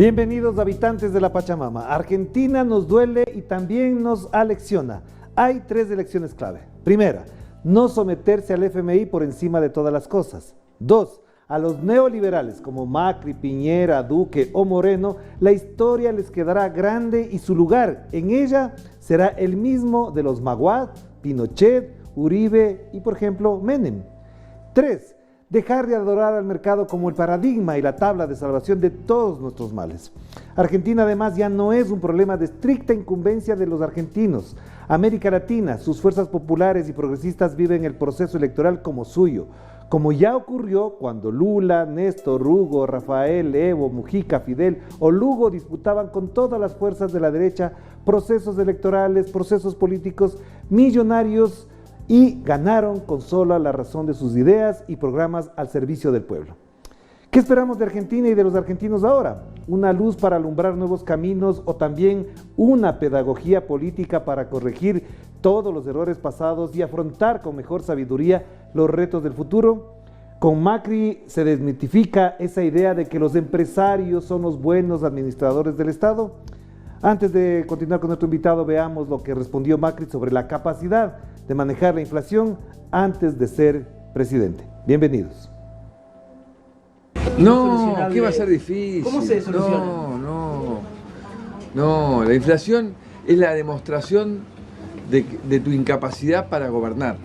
Bienvenidos habitantes de la Pachamama. Argentina nos duele y también nos alecciona. Hay tres elecciones clave. Primera, no someterse al FMI por encima de todas las cosas. Dos, a los neoliberales como Macri, Piñera, Duque o Moreno, la historia les quedará grande y su lugar en ella será el mismo de los Maguad, Pinochet, Uribe y, por ejemplo, Menem. Tres, dejar de adorar al mercado como el paradigma y la tabla de salvación de todos nuestros males. Argentina además ya no es un problema de estricta incumbencia de los argentinos. América Latina, sus fuerzas populares y progresistas viven el proceso electoral como suyo, como ya ocurrió cuando Lula, Néstor, Hugo, Rafael, Evo, Mujica, Fidel o Lugo disputaban con todas las fuerzas de la derecha procesos electorales, procesos políticos millonarios y ganaron con sola la razón de sus ideas y programas al servicio del pueblo. ¿Qué esperamos de Argentina y de los argentinos ahora? ¿Una luz para alumbrar nuevos caminos o también una pedagogía política para corregir todos los errores pasados y afrontar con mejor sabiduría los retos del futuro? Con Macri se desmitifica esa idea de que los empresarios son los buenos administradores del Estado. Antes de continuar con nuestro invitado, veamos lo que respondió Macri sobre la capacidad de manejar la inflación antes de ser presidente. Bienvenidos. No, ¿qué va a ser difícil? ¿Cómo se soluciona? No, la inflación es la demostración de tu incapacidad para gobernar.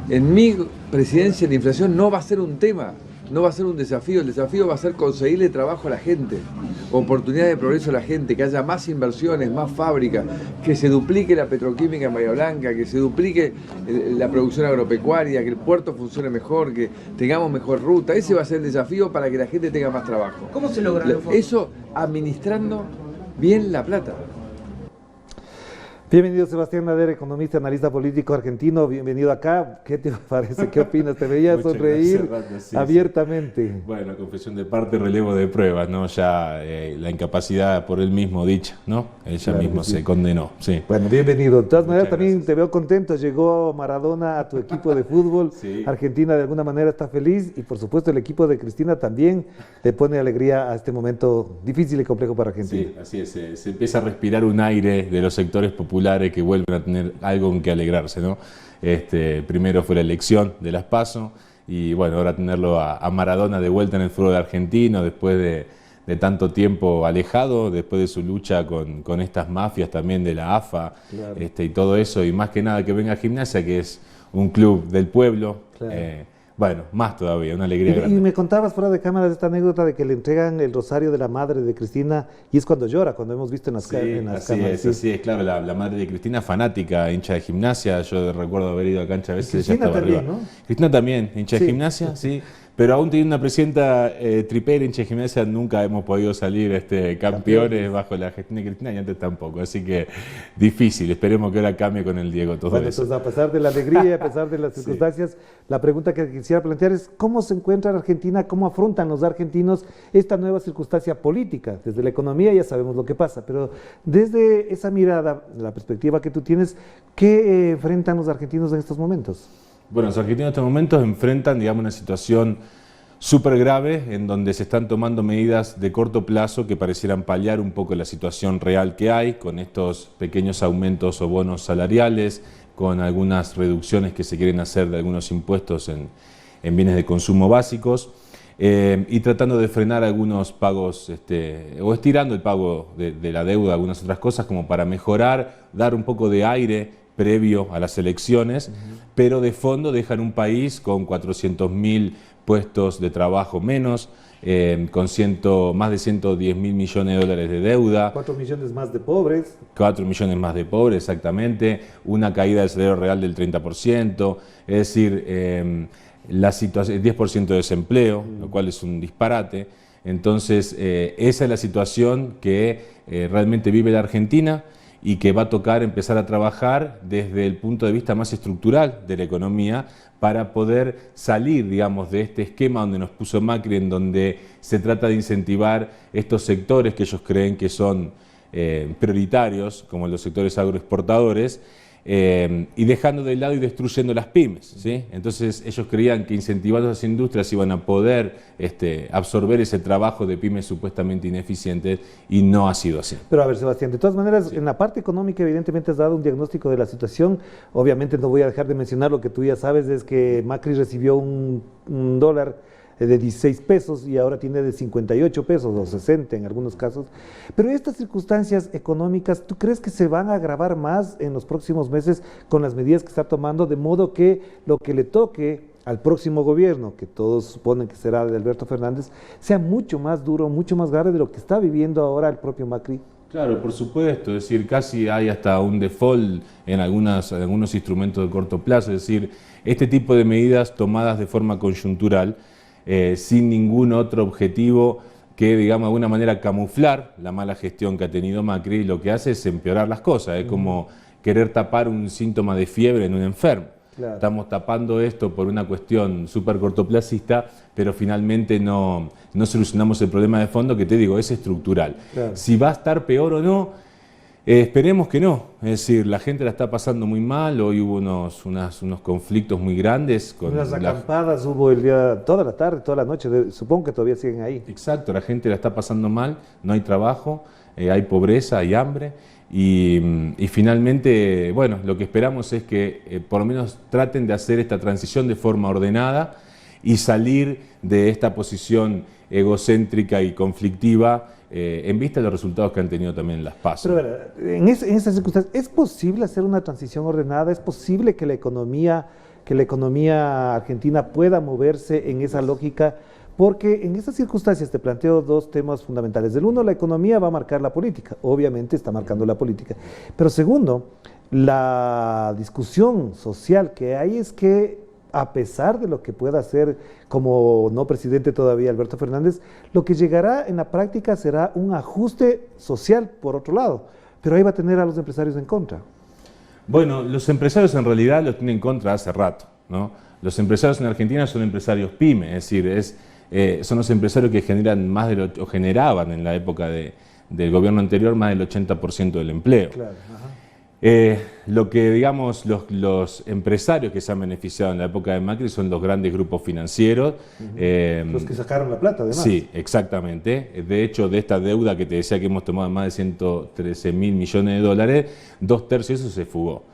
En mi presidencia la inflación no va a ser un tema, no va a ser un desafío. El desafío va a ser conseguirle trabajo a la gente, oportunidades de progreso a la gente, que haya más inversiones, más fábricas, que se duplique la petroquímica en Bahía Blanca, que se duplique la producción agropecuaria, que el puerto funcione mejor, que tengamos mejor ruta. Ese va a ser el desafío para que la gente tenga más trabajo. ¿Cómo se logra? Eso administrando bien la plata. Bienvenido Sebastián Nader, economista, analista político argentino, bienvenido acá. ¿Qué te parece? ¿Qué opinas? Te veía sonreír abiertamente. Bueno, confesión de parte, relevo de pruebas, ¿no? Ya la incapacidad por él mismo dicha, ¿no? Él ya mismo se condenó, sí. Bueno, bienvenido. De todas maneras, también gracias. te veo contento. Llegó Maradona a tu equipo de fútbol. Sí. Argentina de alguna manera está feliz y por supuesto el equipo de Cristina también le pone alegría a este momento difícil y complejo para Argentina. Sí, así es. Se empieza a respirar un aire de los sectores populares que vuelven a tener algo en que alegrarse, ¿no? Primero fue la elección de las PASO y bueno, ahora tenerlo a Maradona de vuelta en el fútbol argentino después de tanto tiempo alejado, después de su lucha con estas mafias también de la AFA, Claro. Y todo eso, y más que nada que venga a Gimnasia, que es un club del pueblo. Claro. Bueno, más todavía, una alegría Y grande. me contabas fuera de cámaras esta anécdota de que le entregan el rosario de la madre de Cristina y es cuando llora, cuando hemos visto en las, Sí, cámaras. así es, claro, la madre de Cristina, fanática, hincha de Gimnasia, yo recuerdo haber ido a cancha a veces, ella Cristina estaba también, arriba. ¿no? Cristina también, hincha Sí. de Gimnasia, sí, pero aún teniendo una presidenta tripera, hincha de Gimnasia, nunca hemos podido salir campeones bajo la gestión de Cristina y antes tampoco, así que difícil, esperemos que ahora cambie con el Diego todo Bueno, eso. entonces, a pesar de la alegría, a pesar de las circunstancias, la pregunta que quisiera plantear es ¿cómo se encuentra Argentina, cómo afrontan los argentinos esta nueva circunstancia política? Desde la economía ya sabemos lo que pasa, pero desde esa mirada, la perspectiva que tú tienes, ¿qué enfrentan los argentinos en estos momentos? Bueno, los argentinos en estos momentos enfrentan, digamos, una situación súper grave en donde se están tomando medidas de corto plazo que parecieran paliar un poco la situación real que hay, con estos pequeños aumentos o bonos salariales, con algunas reducciones que se quieren hacer de algunos impuestos en bienes de consumo básicos, y tratando de frenar algunos pagos, o estirando el pago de la deuda, algunas otras cosas, como para mejorar, dar un poco de aire previo a las elecciones, pero de fondo dejan un país con 400.000 puestos de trabajo menos, con más de 110.000 millones de dólares de deuda. 4 millones más de pobres. 4 millones más de pobres, exactamente, una caída del salario real del 30%, es decir, la situación, 10% de desempleo, lo cual es un disparate. Entonces, esa es la situación que realmente vive la Argentina y que va a tocar empezar a trabajar desde el punto de vista más estructural de la economía para poder salir, digamos, de este esquema donde nos puso Macri, en donde se trata de incentivar estos sectores que ellos creen que son prioritarios, como los sectores agroexportadores, y dejando de lado y destruyendo las pymes, ¿sí? Entonces ellos creían que incentivando esas industrias iban a poder absorber ese trabajo de pymes supuestamente ineficientes y no ha sido así. Pero a ver, Sebastián, de todas maneras, en la parte económica evidentemente has dado un diagnóstico de la situación. Obviamente no voy a dejar de mencionar lo que tú ya sabes, es que Macri recibió un dólar de 16 pesos y ahora tiene de 58 pesos o 60 en algunos casos. Pero estas circunstancias económicas, ¿tú crees que se van a agravar más en los próximos meses con las medidas que está tomando, de modo que lo que le toque al próximo gobierno, que todos suponen que será de Alberto Fernández, sea mucho más duro, mucho más grave de lo que está viviendo ahora el propio Macri? Claro, por supuesto, es decir, casi hay hasta un default en algunos instrumentos de corto plazo, es decir, este tipo de medidas tomadas de forma coyuntural, sin ningún otro objetivo que, digamos, de alguna manera camuflar la mala gestión que ha tenido Macri, lo que hace es empeorar las cosas, es como querer tapar un síntoma de fiebre en un enfermo. Claro. Estamos tapando esto por una cuestión súper cortoplacista, pero finalmente no solucionamos el problema de fondo que, te digo, es estructural. Claro. Si va a estar peor o no, esperemos que no. Es decir, la gente la está pasando muy mal, hoy hubo unos conflictos muy grandes. Con unas acampadas hubo el día, toda la tarde, toda la noche, supongo que todavía siguen ahí. Exacto, la gente la está pasando mal, no hay trabajo, hay pobreza, hay hambre. Y finalmente, bueno, lo que esperamos es que por lo menos traten de hacer esta transición de forma ordenada y salir de esta posición egocéntrica y conflictiva en vista de los resultados que han tenido también las PASO. Pero en esas circunstancias, ¿es posible hacer una transición ordenada? ¿Es posible que la economía argentina pueda moverse en esa lógica? Porque en esas circunstancias te planteo dos temas fundamentales. Del uno, la economía va a marcar la política, obviamente está marcando la política. Pero segundo, la discusión social que hay es que, a pesar de lo que pueda hacer como no presidente todavía Alberto Fernández, lo que llegará en la práctica será un ajuste social por otro lado, pero ahí va a tener a los empresarios en contra. Bueno, los empresarios en realidad los tienen en contra hace rato, ¿no? Los empresarios en Argentina son empresarios pyme, es decir, son los empresarios que generan o generaban en la época del gobierno anterior más del 80% del empleo. Claro, ajá. Lo que, digamos, los empresarios que se han beneficiado en la época de Macri son los grandes grupos financieros. Los que sacaron la plata, además. Sí, exactamente. De hecho, de esta deuda que te decía que hemos tomado más de 113.000 millones de dólares, 2/3 de eso se fugó.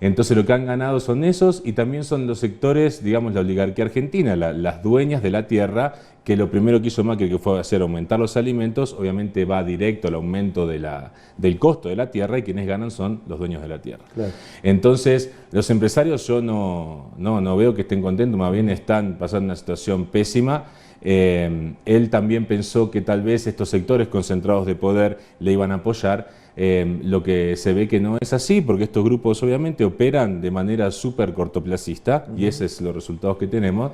Entonces lo que han ganado son esos y también son los sectores, digamos, la oligarquía argentina, las dueñas de la tierra, que lo primero que hizo Macri, que fue hacer aumentar los alimentos, obviamente va directo al aumento del costo de la tierra y quienes ganan son los dueños de la tierra. Claro. Entonces, los empresarios yo no veo que estén contentos, más bien están pasando una situación pésima. Él también pensó que tal vez estos sectores concentrados de poder le iban a apoyar. Lo que se ve que no es así, porque estos grupos obviamente operan de manera súper cortoplacista y esos son los resultados que tenemos.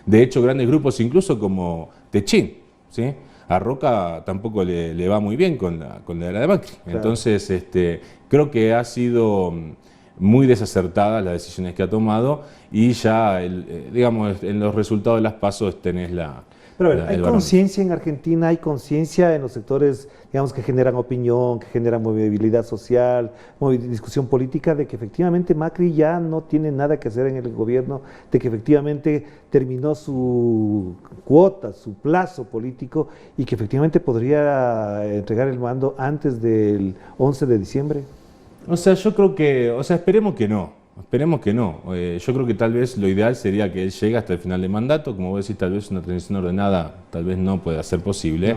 De hecho, grandes grupos incluso como Techín, ¿sí? A Roca tampoco le va muy bien con la era de Macri. Claro. Entonces, creo que ha sido muy desacertada las decisiones que ha tomado y ya, digamos, en los resultados de las PASO tenés Pero a ver, ¿hay conciencia en Argentina, hay conciencia en los sectores, digamos, que generan opinión, que generan movilidad social, discusión política, de que efectivamente Macri ya no tiene nada que hacer en el gobierno, de que efectivamente terminó su cuota, su plazo político y que efectivamente podría entregar el mando antes del 11 de diciembre? O sea, yo creo que, esperemos que no. Esperemos que no. Yo creo que tal vez lo ideal sería que él llegue hasta el final del mandato. Como vos decís, tal vez una transición ordenada tal vez no pueda ser posible.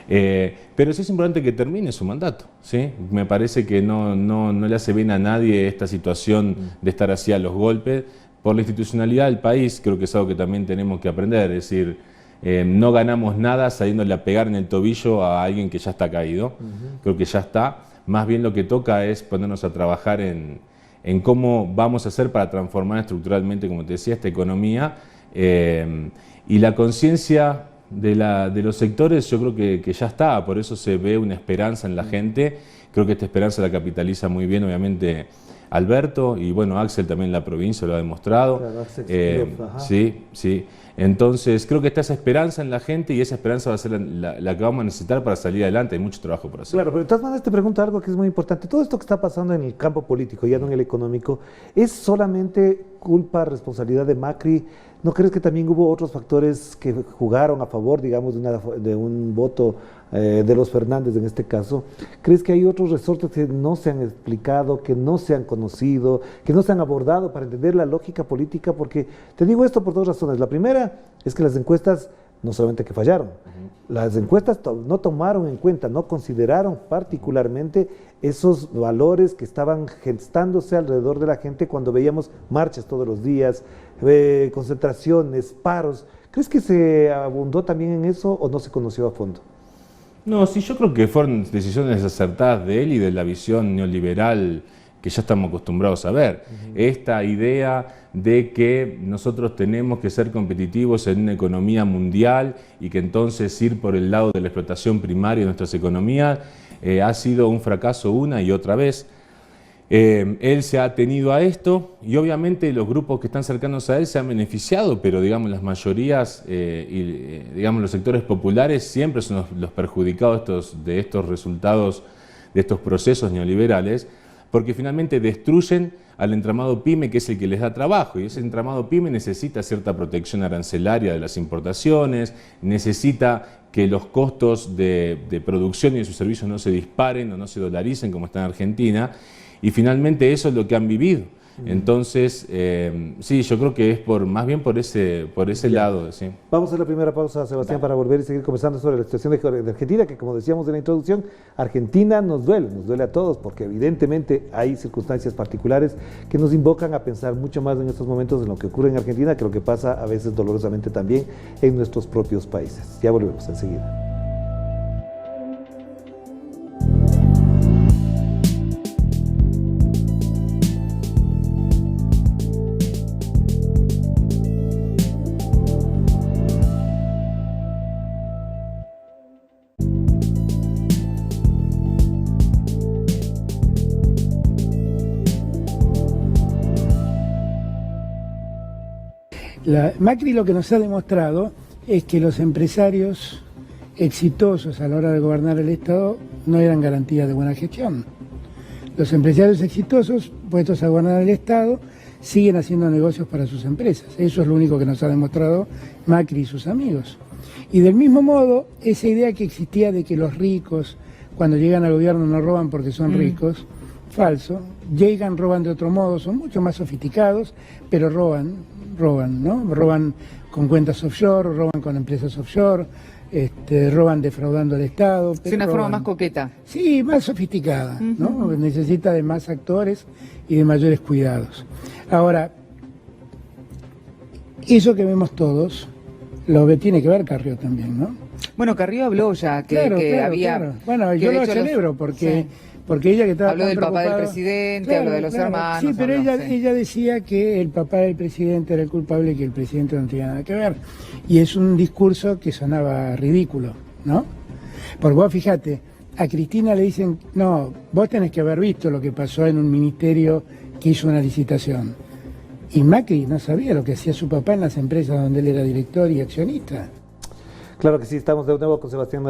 Pero sí es importante que termine su mandato, ¿sí? Me parece que no le hace bien a nadie esta situación de estar así a los golpes. Por la institucionalidad del país, creo que es algo que también tenemos que aprender. Es decir, no ganamos nada saliéndole a pegar en el tobillo a alguien que ya está caído. Creo que ya está. Más bien lo que toca es ponernos a trabajar en cómo vamos a hacer para transformar estructuralmente, como te decía, esta economía. Y la conciencia de los sectores yo creo que ya está, por eso se ve una esperanza en la gente Creo que esta esperanza la capitaliza muy bien, obviamente, Alberto, y bueno, Axel también en la provincia lo ha demostrado. Claro, Axel sí, sí. Entonces, creo que está esa esperanza en la gente y esa esperanza va a ser la que vamos a necesitar para salir adelante. Hay mucho trabajo por hacer. Claro, pero de todas maneras te pregunto algo que es muy importante. Todo esto que está pasando en el campo político, ya no en el económico, ¿es solamente culpa, responsabilidad de Macri? ¿No crees que también hubo otros factores que jugaron a favor, digamos, de un voto de los Fernández en este caso? ¿Crees que hay otros resortes que no se han explicado, que no se han conocido, que no se han abordado para entender la lógica política? Porque te digo esto por dos razones. La primera es que las encuestas no solamente que fallaron, las encuestas no tomaron en cuenta, no consideraron particularmente esos valores que estaban gestándose alrededor de la gente cuando veíamos marchas todos los días, concentraciones, paros. ¿Crees que se abundó también en eso o no se conoció a fondo? No, sí, yo creo que fueron decisiones acertadas de él y de la visión neoliberal que ya estamos acostumbrados a ver. Esta idea de que nosotros tenemos que ser competitivos en una economía mundial y que entonces ir por el lado de la explotación primaria de nuestras economías ha sido un fracaso una y otra vez. Él se ha atenido a esto y obviamente los grupos que están cercanos a él se han beneficiado, pero digamos las mayorías y digamos los sectores populares siempre son los perjudicados de estos resultados, de estos procesos neoliberales, porque finalmente destruyen al entramado PYME, que es el que les da trabajo, y ese entramado PYME necesita cierta protección arancelaria de las importaciones, necesita que los costos de producción y de sus servicios no se disparen o no se dolaricen como está en Argentina, y finalmente eso es lo que han vivido. Entonces, sí, yo creo que es más bien por ese lado. Sí. Vamos a la primera pausa, Sebastián, para volver y seguir conversando sobre la situación de Argentina, que como decíamos en la introducción, Argentina nos duele a todos, porque evidentemente hay circunstancias particulares que nos invocan a pensar mucho más en estos momentos en lo que ocurre en Argentina, que lo que pasa a veces dolorosamente también en nuestros propios países. Ya volvemos enseguida. Macri lo que nos ha demostrado es que los empresarios exitosos a la hora de gobernar el Estado no eran garantías de buena gestión. Los empresarios exitosos puestos a gobernar el Estado siguen haciendo negocios para sus empresas. Eso es lo único que nos ha demostrado Macri y sus amigos. Y del mismo modo, esa idea que existía de que los ricos cuando llegan al gobierno no roban porque son ricos, falso. Llegan, roban de otro modo, son mucho más sofisticados, pero roban, ¿no? Roban con cuentas offshore, roban con empresas offshore, roban defraudando al Estado. Es una forma más coqueta. Sí, más sofisticada, ¿no? Necesita de más actores y de mayores cuidados. Ahora, eso que vemos todos, lo tiene que ver Carrió también, ¿no? Bueno, Carrió habló ya que había... Claro. Bueno, yo lo celebro porque... Sí. Porque ella que estaba habló del papá del presidente, habló de los hermanos. Sí, pero ella decía que el papá del presidente era el culpable y que el presidente no tenía nada que ver. Y es un discurso que sonaba ridículo, ¿no? Porque vos fíjate, a Cristina le dicen, no, vos tenés que haber visto lo que pasó en un ministerio que hizo una licitación. Y Macri no sabía lo que hacía su papá en las empresas donde él era director y accionista. Claro que sí, estamos de nuevo con Sebastián.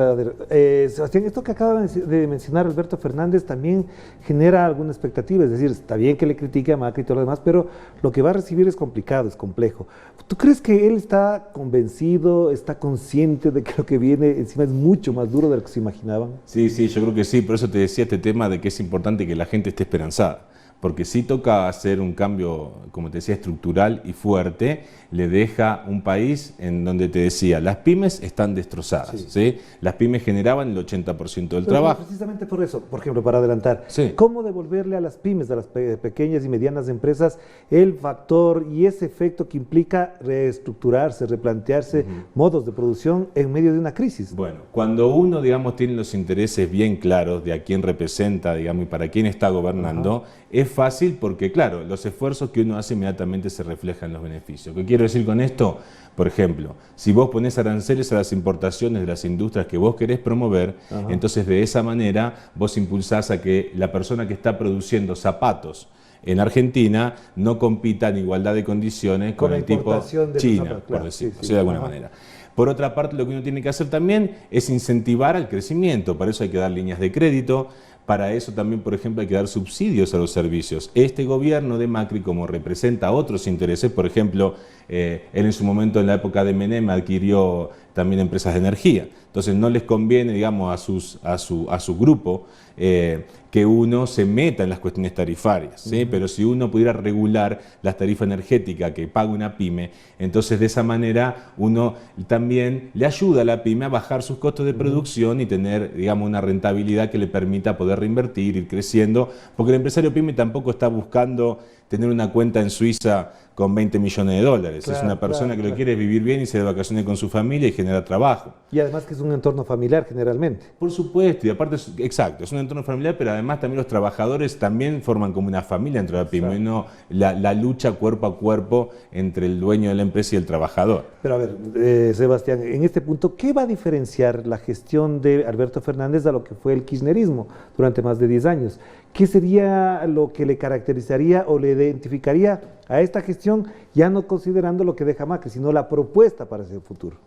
Sebastián, esto que acaba de mencionar Alberto Fernández también genera alguna expectativa, es decir, está bien que le critique a Macri y todo lo demás, pero lo que va a recibir es complicado, es complejo. ¿Tú crees que él está convencido, está consciente de que lo que viene encima es mucho más duro de lo que se imaginaban? Sí, yo creo que sí, por eso te decía este tema de que es importante que la gente esté esperanzada. Porque sí toca hacer un cambio, como te decía, estructural y fuerte, le deja un país en donde te decía, las pymes están destrozadas, ¿sí? Las pymes generaban el 80% del trabajo. Precisamente por eso, por ejemplo, para adelantar, ¿cómo devolverle a las pymes, a las pequeñas y medianas empresas, el factor y ese efecto que implica reestructurarse, replantearse modos de producción en medio de una crisis? Bueno, cuando uno, digamos, tiene los intereses bien claros de a quién representa, digamos, y para quién está gobernando, es es fácil porque, claro, los esfuerzos que uno hace inmediatamente se reflejan en los beneficios. ¿Qué quiero decir con esto? Por ejemplo, si vos ponés aranceles a las importaciones de las industrias que vos querés promover, entonces de esa manera vos impulsás a que la persona que está produciendo zapatos en Argentina no compita en igualdad de condiciones con el tipo China, por decirlo así de alguna manera. Por otra parte, lo que uno tiene que hacer también es incentivar al crecimiento. Para eso hay que dar líneas de crédito. Para eso también, por ejemplo, hay que dar subsidios a los servicios. Este gobierno de Macri, como representa otros intereses, por ejemplo, él en su momento, en la época de Menem, adquirió también empresas de energía. Entonces no les conviene, digamos, a su grupo que uno se meta en las cuestiones tarifarias, ¿sí? Pero si uno pudiera regular las tarifas energéticas que paga una pyme, entonces de esa manera uno también le ayuda a la pyme a bajar sus costos de producción y tener, digamos, una rentabilidad que le permita poder reinvertir, ir creciendo, porque el empresario pyme tampoco está buscando tener una cuenta en Suiza con 20 millones de dólares. Claro, es una persona que lo quiere vivir bien y se de vacaciones con su familia y generar trabajo. Y además que es un entorno familiar generalmente. Por supuesto, y aparte, exacto, es un entorno familiar, pero además también los trabajadores también forman como una familia dentro de la pyme, no la lucha cuerpo a cuerpo entre el dueño de la empresa y el trabajador. Pero a ver, Sebastián, en este punto, ¿qué va a diferenciar la gestión de Alberto Fernández a lo que fue el kirchnerismo durante más de 10 años? ¿Qué sería lo que le caracterizaría o le identificaría a esta gestión, ya no considerando lo que deja Macri, sino la propuesta para ese futuro?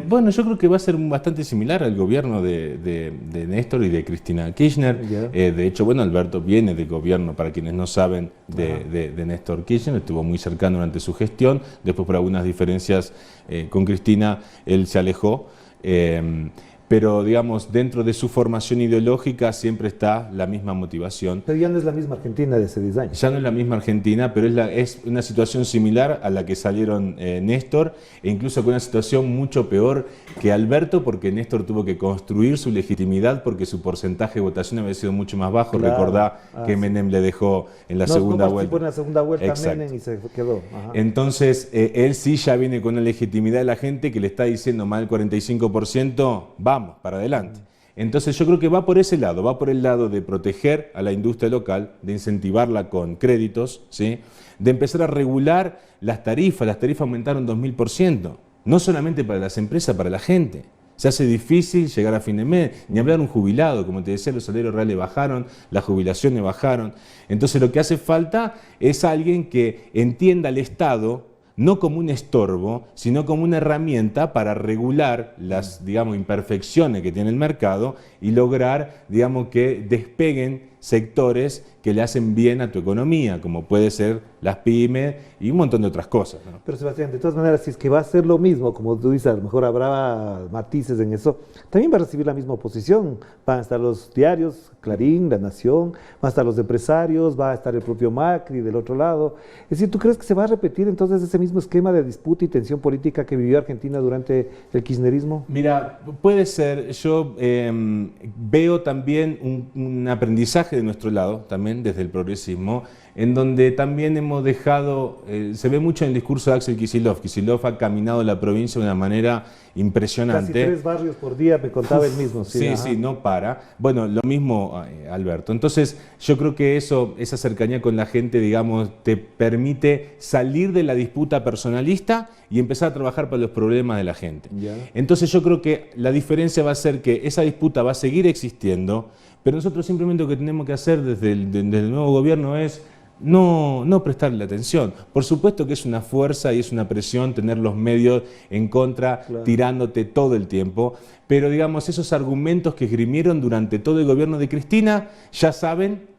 Bueno, yo creo que va a ser bastante similar al gobierno de Néstor y de Cristina Kirchner. De hecho, bueno, Alberto viene del gobierno, para quienes no saben, de Néstor Kirchner, estuvo muy cercano durante su gestión, después por algunas diferencias con Cristina él se alejó. Pero, digamos, dentro de su formación ideológica siempre está la misma motivación. Pero ya no es la misma Argentina de hace 10 años. Ya no es la misma Argentina, pero es una situación similar a la que salieron Néstor, e incluso con una situación mucho peor que Alberto, porque Néstor tuvo que construir su legitimidad porque su porcentaje de votación había sido mucho más bajo. Claro. Recordá que Menem le dejó en la segunda vuelta. En la segunda vuelta Menem y se quedó. Entonces, él sí ya viene con una legitimidad de la gente que le está diciendo más del 45%, vamos, para adelante. Entonces yo creo que va por ese lado, va por el lado de proteger a la industria local, de incentivarla con créditos, ¿sí? De empezar a regular las tarifas aumentaron 2000%, no solamente para las empresas, para la gente. Se hace difícil llegar a fin de mes, ni hablar un jubilado, como te decía, los salarios reales bajaron, las jubilaciones bajaron. Entonces lo que hace falta es alguien que entienda al Estado no como un estorbo, sino como una herramienta para regular las, digamos, imperfecciones que tiene el mercado y lograr, digamos, que despeguen sectores que le hacen bien a tu economía, como puede ser las pymes y un montón de otras cosas, ¿no? Pero Sebastián, de todas maneras, si es que va a ser lo mismo, como tú dices, a lo mejor habrá matices en eso, también va a recibir la misma oposición. Van a estar los diarios, Clarín, La Nación, van a estar los empresarios, va a estar el propio Macri del otro lado. Es decir, ¿tú crees que se va a repetir entonces ese mismo esquema de disputa y tensión política que vivió Argentina durante el kirchnerismo? Mira, puede ser. Yo veo también un aprendizaje de nuestro lado, también desde el progresismo, en donde también hemos dejado, se ve mucho en el discurso de Axel Kicillof. Kicillof ha caminado la provincia de una manera impresionante. Casi 3 barrios por día, me contaba él mismo. Sí, no para. Bueno, lo mismo Alberto. Entonces, yo creo que esa cercanía con la gente, digamos, te permite salir de la disputa personalista y empezar a trabajar para los problemas de la gente. Entonces, yo creo que la diferencia va a ser que esa disputa va a seguir existiendo, pero nosotros simplemente lo que tenemos que hacer desde el nuevo gobierno es no prestarle atención. Por supuesto que es una fuerza y es una presión tener los medios en contra, claro, tirándote todo el tiempo, pero digamos, esos argumentos que esgrimieron durante todo el gobierno de Cristina, ya saben,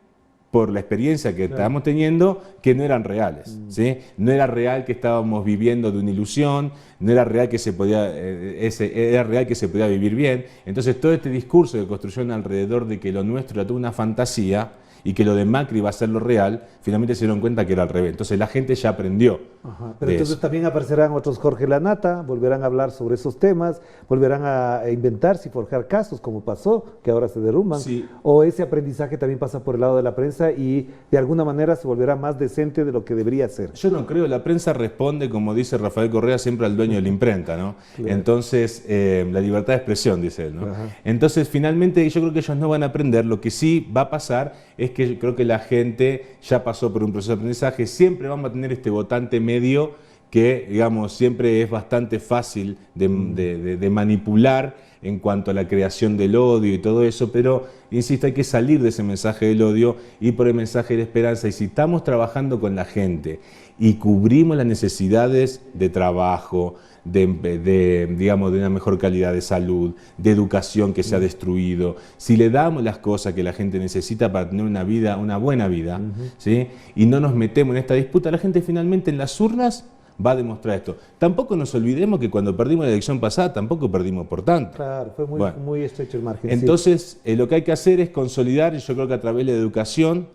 por la experiencia que estamos teniendo, que no eran reales, ¿sí? No era real que estábamos viviendo de una ilusión, no era real que se podía, era real que se podía vivir bien. Entonces todo este discurso que construyeron alrededor de que lo nuestro era toda una fantasía y que lo de Macri va a ser lo real, finalmente se dieron cuenta que era al revés. Entonces la gente ya aprendió. Pero entonces eso también aparecerán otros Jorge Lanata, volverán a hablar sobre esos temas, volverán a inventarse y forjar casos, como pasó, que ahora se derrumban. Sí. O ese aprendizaje también pasa por el lado de la prensa y de alguna manera se volverá más decente de lo que debería ser. Yo no creo, la prensa responde, como dice Rafael Correa, siempre al dueño de la imprenta, ¿no? Claro. Entonces, la libertad de expresión, dice él, ¿no? Entonces, finalmente, yo creo que ellos no van a aprender. Lo que sí va a pasar es que yo creo que la gente ya pasó por un proceso de aprendizaje, siempre vamos a tener este votante medio que, digamos, siempre es bastante fácil de manipular en cuanto a la creación del odio y todo eso, pero, insisto, hay que salir de ese mensaje del odio y por el mensaje de esperanza. Y si estamos trabajando con la gente y cubrimos las necesidades de trabajo, digamos, de una mejor calidad de salud, de educación que se ha destruido, si le damos las cosas que la gente necesita para tener una vida, una buena vida, ¿sí? Y no nos metemos en esta disputa, la gente finalmente en las urnas va a demostrar esto. Tampoco nos olvidemos que cuando perdimos la elección pasada, tampoco perdimos por tanto. Claro, fue muy estrecho el margen. Entonces, lo que hay que hacer es consolidar, y yo creo que a través de la educación,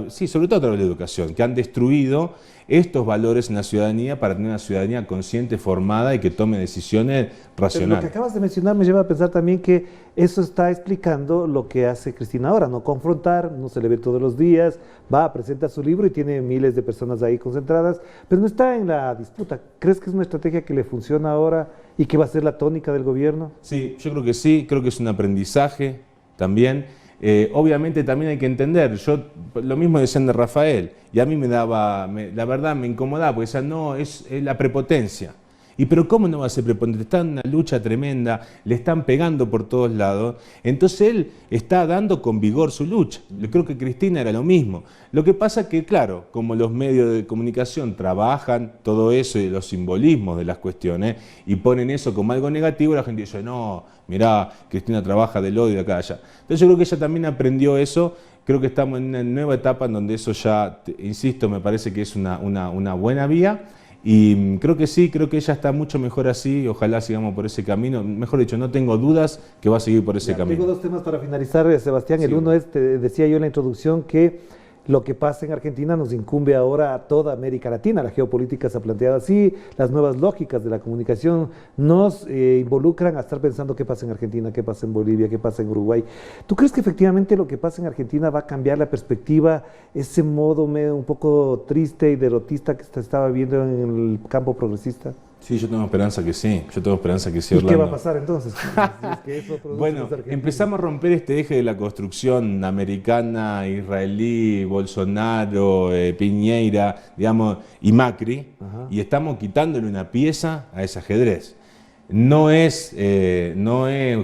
sí, sobre todo a través de la educación, que han destruido estos valores en la ciudadanía para tener una ciudadanía consciente, formada y que tome decisiones racionales. Lo que acabas de mencionar me lleva a pensar también que eso está explicando lo que hace Cristina ahora, no confrontar, no se le ve todos los días, va, presenta su libro y tiene miles de personas ahí concentradas, pero no está en la disputa. ¿Crees que es una estrategia que le funciona ahora y que va a ser la tónica del gobierno? Sí, yo creo que sí, creo que es un aprendizaje también. Obviamente también hay que entender, yo lo mismo decían de Rafael, y a mí la verdad me incomodaba, porque decían, no, es la prepotencia. Y pero ¿cómo no va a ser prepotente? Está en una lucha tremenda, le están pegando por todos lados, entonces él está dando con vigor su lucha. Yo creo que Cristina era lo mismo. Lo que pasa que, claro, como los medios de comunicación trabajan todo eso y los simbolismos de las cuestiones y ponen eso como algo negativo, la gente dice, no, mirá, Cristina trabaja del odio de acá allá. Entonces yo creo que ella también aprendió eso. Creo que estamos en una nueva etapa en donde eso ya, insisto, me parece que es una buena vía. Y creo que sí, creo que ella está mucho mejor así, ojalá sigamos por ese camino, mejor dicho, no tengo dudas que va a seguir por ese camino. Tengo dos temas para finalizar, Sebastián. Sí. El uno es, te decía yo en la introducción, que lo que pasa en Argentina nos incumbe ahora a toda América Latina. La geopolítica se ha planteado así, las nuevas lógicas de la comunicación nos involucran a estar pensando qué pasa en Argentina, qué pasa en Bolivia, qué pasa en Uruguay. ¿Tú crees que efectivamente lo que pasa en Argentina va a cambiar la perspectiva, ese modo medio un poco triste y derrotista que se estaba viendo en el campo progresista? Sí, yo tengo esperanza que sí, ¿Y Orlando. qué va a pasar entonces? Bueno, empezamos a romper este eje de la construcción americana, israelí, Bolsonaro, Piñera, digamos, y Macri, y estamos quitándole una pieza a ese ajedrez. No es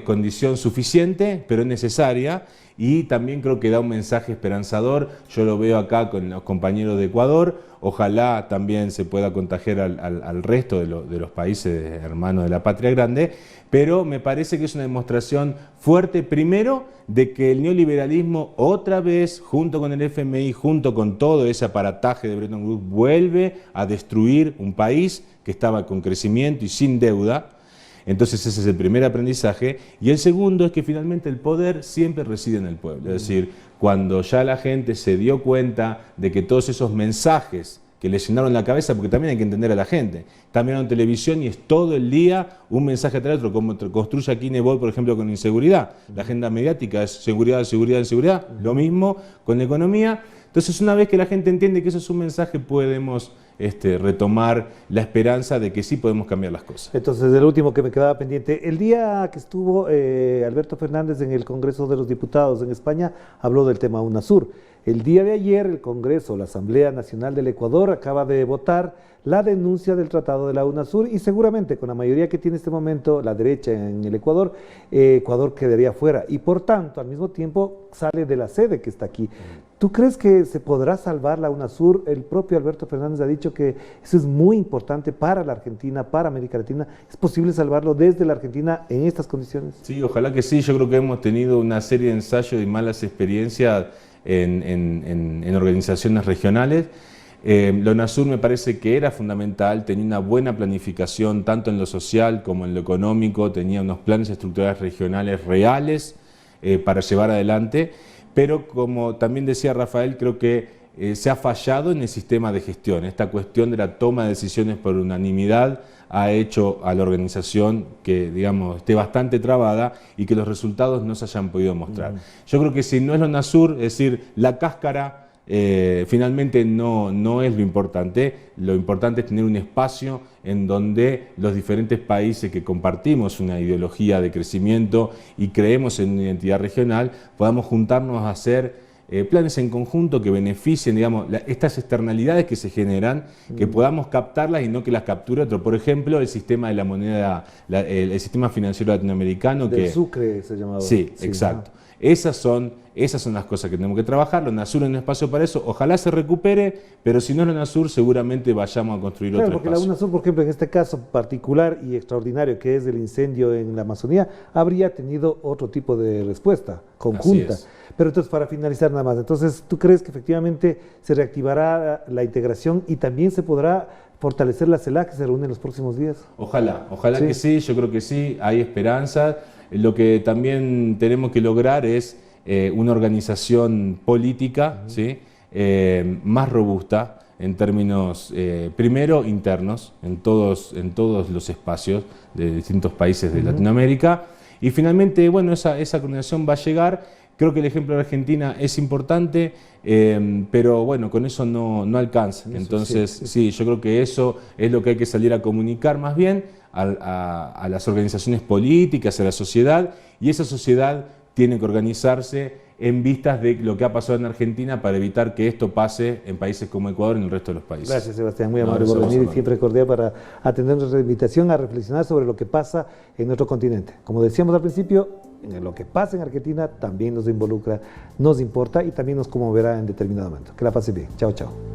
condición suficiente, pero es necesaria. Y también creo que da un mensaje esperanzador. Yo lo veo acá con los compañeros de Ecuador. Ojalá también se pueda contagiar al resto de los países hermanos de la patria grande. Pero me parece que es una demostración fuerte, primero, de que el neoliberalismo otra vez, junto con el FMI, junto con todo ese aparataje de Bretton Woods, vuelve a destruir un país que estaba con crecimiento y sin deuda. Entonces ese es el primer aprendizaje. Y el segundo es que finalmente el poder siempre reside en el pueblo. Es decir, cuando ya la gente se dio cuenta de que todos esos mensajes que le llenaron la cabeza, porque también hay que entender a la gente, están mirando televisión y es todo el día un mensaje tras otro, como construye aquí Nebol, por ejemplo, con inseguridad. La agenda mediática es seguridad, seguridad, seguridad. Lo mismo con la economía. Entonces, una vez que la gente entiende que eso es un mensaje, podemos retomar la esperanza de que sí podemos cambiar las cosas. Entonces, el último que me quedaba pendiente, el día que estuvo Alberto Fernández en el Congreso de los Diputados en España, habló del tema UNASUR. El día de ayer, el Congreso, la Asamblea Nacional del Ecuador, acaba de votar la denuncia del Tratado de la UNASUR y seguramente con la mayoría que tiene en este momento la derecha en el Ecuador, Ecuador quedaría fuera y por tanto al mismo tiempo sale de la sede que está aquí. ¿Tú crees que se podrá salvar la UNASUR? El propio Alberto Fernández ha dicho que eso es muy importante para la Argentina, para América Latina. ¿Es posible salvarlo desde la Argentina en estas condiciones? Sí, ojalá que sí. Yo creo que hemos tenido una serie de ensayos y malas experiencias en organizaciones regionales. La UNASUR me parece que era fundamental, tenía una buena planificación tanto en lo social como en lo económico, tenía unos planes estructurales regionales reales para llevar adelante, pero como también decía Rafael, creo que se ha fallado en el sistema de gestión. Esta cuestión de la toma de decisiones por unanimidad ha hecho a la organización que, digamos, esté bastante trabada y que los resultados no se hayan podido mostrar. Yo creo que si no es la UNASUR, es decir, la cáscara, finalmente no es lo importante es tener un espacio en donde los diferentes países que compartimos una ideología de crecimiento y creemos en una identidad regional, podamos juntarnos a hacer planes en conjunto que beneficien, digamos, estas externalidades que se generan, que podamos captarlas y no que las capture otro. Por ejemplo, el sistema de la moneda, el sistema financiero latinoamericano. Del Sucre se llamaba. Sí, exacto. Esas son las cosas que tenemos que trabajar. La UNASUR es un espacio para eso. Ojalá se recupere, pero si no es la UNASUR, seguramente vayamos a construir otro porque espacio. La UNASUR, por ejemplo, en este caso particular y extraordinario que es el incendio en la Amazonía, habría tenido otro tipo de respuesta conjunta. Pero entonces, para finalizar nada más, entonces, ¿tú crees que efectivamente se reactivará la integración y también se podrá fortalecer la CELAC que se reúne en los próximos días? Ojalá que sí, yo creo que sí, hay esperanza. Lo que también tenemos que lograr es una organización política, ¿sí? Más robusta en términos, primero, internos, en todos los espacios de distintos países de Latinoamérica. Y finalmente, bueno, esa coordinación va a llegar. Creo que el ejemplo de Argentina es importante, pero bueno, con eso no alcanza. Entonces, sí, yo creo que eso es lo que hay que salir a comunicar más bien a las organizaciones políticas, a la sociedad, y esa sociedad tiene que organizarse en vistas de lo que ha pasado en Argentina para evitar que esto pase en países como Ecuador y en el resto de los países. Gracias, Sebastián, muy amable por venir y siempre cordial para atender nuestra invitación a reflexionar sobre lo que pasa en nuestro continente. Como decíamos al principio, en lo que pasa en Argentina también nos involucra, nos importa y también nos conmoverá en determinado momento. Que la pase bien. Chao, chao.